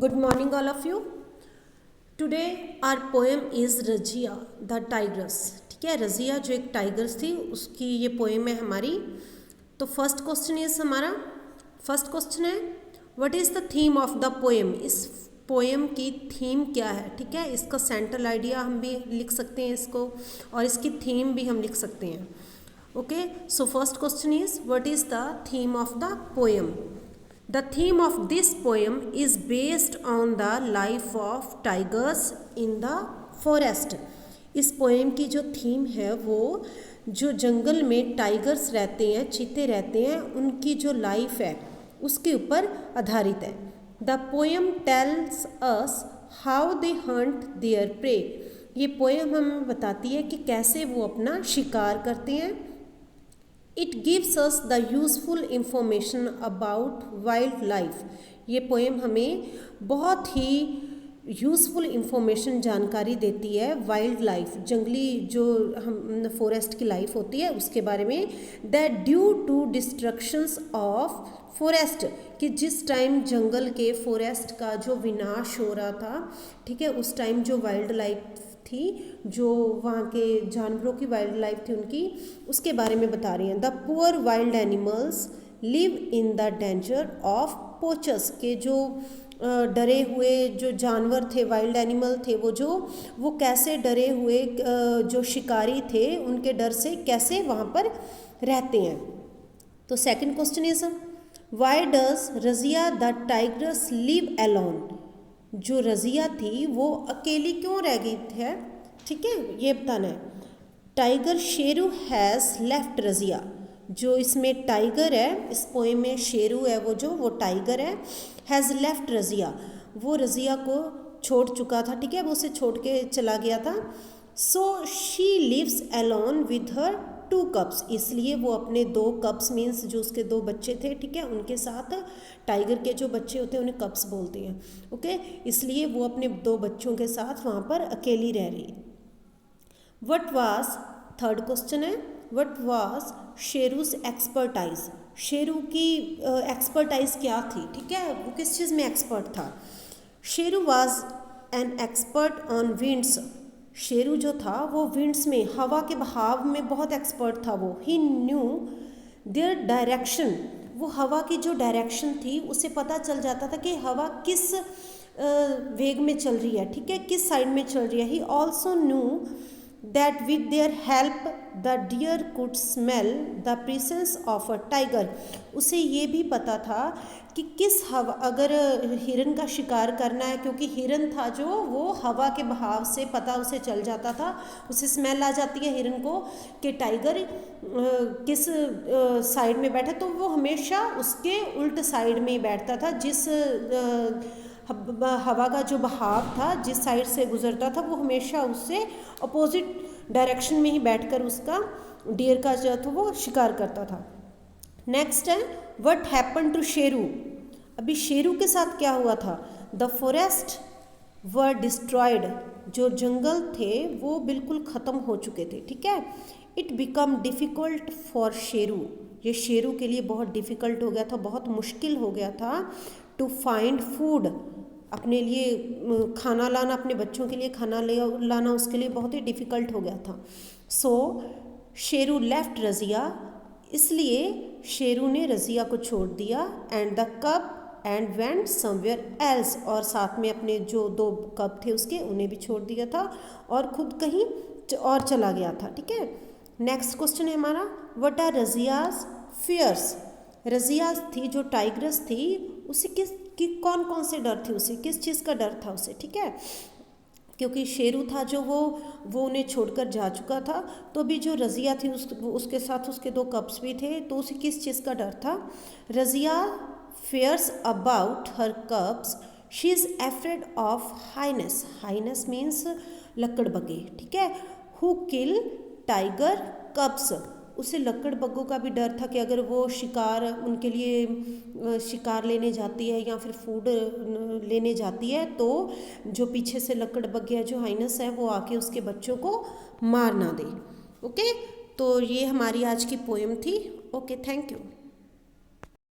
Good morning, all of you. Today our poem is Razia the tigris. ठीक है, रजिया जो एक टाइगर्स थी उसकी ये पोएम है हमारी. तो फर्स्ट क्वेश्चन है what is the theme of the poem. इस पोएम की थीम क्या है. ठीक है, इसका सेंट्रल आइडिया हम भी लिख सकते हैं इसको, और इसकी थीम भी हम लिख सकते हैं. Okay, so first question is what is the theme of the poem. The theme of this poem is based on the life of tigers in the forest. इस पोएम की जो थीम है वो जो जंगल में टाइगर्स रहते हैं, चीते रहते हैं, उनकी जो लाइफ है उसके ऊपर आधारित है. The poem tells us how they Hunt there pray. ये पोएम हमें बताती है कि कैसे वो अपना शिकार करते हैं. It gives us the useful information about wildlife. ये पोएम हमें बहुत ही यूज़फुल इंफॉर्मेशन जानकारी देती है वाइल्ड लाइफ, जंगली जो हम फॉरेस्ट की लाइफ होती है उसके बारे में. That due to destructions of forest, कि जिस टाइम जंगल के फॉरेस्ट का जो विनाश हो रहा था, ठीक है, उस टाइम जो वाइल्ड लाइफ थी, जो वहाँ के जानवरों की वाइल्ड लाइफ थी उनकी, उसके बारे में बता रही हैं. The poor wild animals live in the danger of poachers, के जो डरे हुए जो जानवर थे, वाइल्ड एनिमल थे, वो कैसे डरे हुए जो शिकारी थे उनके डर से कैसे वहाँ पर रहते हैं. तो second question is why does Razia the tigris live alone. जो रजिया थी वो अकेली क्यों रह गई है. ठीक है, ये बताना है. Tiger Sheru has left Razia. जो इसमें टाइगर है, इस पोएम में शेरू है वो टाइगर है. हैज़ लेफ्ट रजिया, वो रजिया को छोड़ चुका था. ठीक है, वो उसे छोड़ के चला गया था. So she lives alone with her 2 cups. इसलिए वो अपने 2 कप्स मीन्स जो उसके 2 बच्चे थे, ठीक है, उनके साथ, टाइगर के जो बच्चे होते हैं उन्हें कप्स बोलते हैं. ओके, इसलिए वो अपने 2 बच्चों के साथ वहाँ पर अकेली रह रही. व्हाट वाज, थर्ड क्वेश्चन है, व्हाट वाज शेरूज एक्सपर्टाइज. शेरू की एक्सपर्टाइज क्या थी. ठीक है, वो किस चीज़ में एक्सपर्ट था. Sheru was an expert on winds. Sheru जो था वो विंड्स में, हवा के बहाव में बहुत एक्सपर्ट था वो. ही न्यू देयर डायरेक्शन. वो हवा की जो डायरेक्शन थी उसे पता चल जाता था कि हवा किस वेग में चल रही है, ठीक है, किस साइड में चल रही है. He also knew that with their help the deer could smell the presence of a tiger. उसे ये भी पता था कि किस हवा, अगर हिरन का शिकार करना है, क्योंकि हिरन था जो वो हवा के बहाव से पता उसे चल जाता था, उसे स्मेल आ जाती है हिरन को कि टाइगर किस साइड में बैठा, तो वो हमेशा उसके उल्ट साइड में ही बैठता था. जिस हवा का जो बहाव था, जिस साइड से गुजरता था, वो हमेशा उससे अपोजिट डायरेक्शन में ही बैठकर उसका डियर का जो था वो शिकार करता था. नेक्स्ट है व्हाट हैपन टू शेरू. अभी शेरू के साथ क्या हुआ था. The forest were destroyed. जो जंगल थे वो बिल्कुल ख़त्म हो चुके थे. ठीक है, it become difficult for Sheru. ये शेरू के लिए बहुत डिफ़िकल्ट हो गया था, बहुत मुश्किल हो गया था. टू फाइंड फूड, अपने लिए खाना लाना, अपने बच्चों के लिए खाना लाना उसके लिए बहुत ही डिफ़िकल्ट हो गया था. सो शेरू लेफ्ट रजिया, इसलिए शेरू ने रजिया को छोड़ दिया. And the cup and went somewhere else, और साथ में अपने जो 2 कप थे उसके उन्हें भी छोड़ दिया था और खुद कहीं और चला गया था. ठीक है, नेक्स्ट क्वेश्चन है हमारा what are Razia's fears. Razia थी जो टाइग्रस थी, उसे कौन कौन से डर थे, उसे किस चीज़ का डर था उसे. ठीक है, क्योंकि शेरू था जो वो उन्हें छोड़कर जा चुका था, तो भी जो रजिया थी उसके साथ उसके 2 कप्स भी थे, तो उसे किस चीज़ का डर था. Razia fears about her cubs. She is afraid of hyenas. Hyenas means लकड़बग्गे. ठीक है, हु किल टाइगर कप्स. उसे लकड़बग्गों का भी डर था कि अगर वो शिकार उनके लिए शिकार लेने जाती है या फिर फूड लेने जाती है, तो जो पीछे से लकड़बग्गे जो हाइनस है वो आके उसके बच्चों को मार ना दे. ओके, तो ये हमारी आज की पोएम थी. Okay, thank you.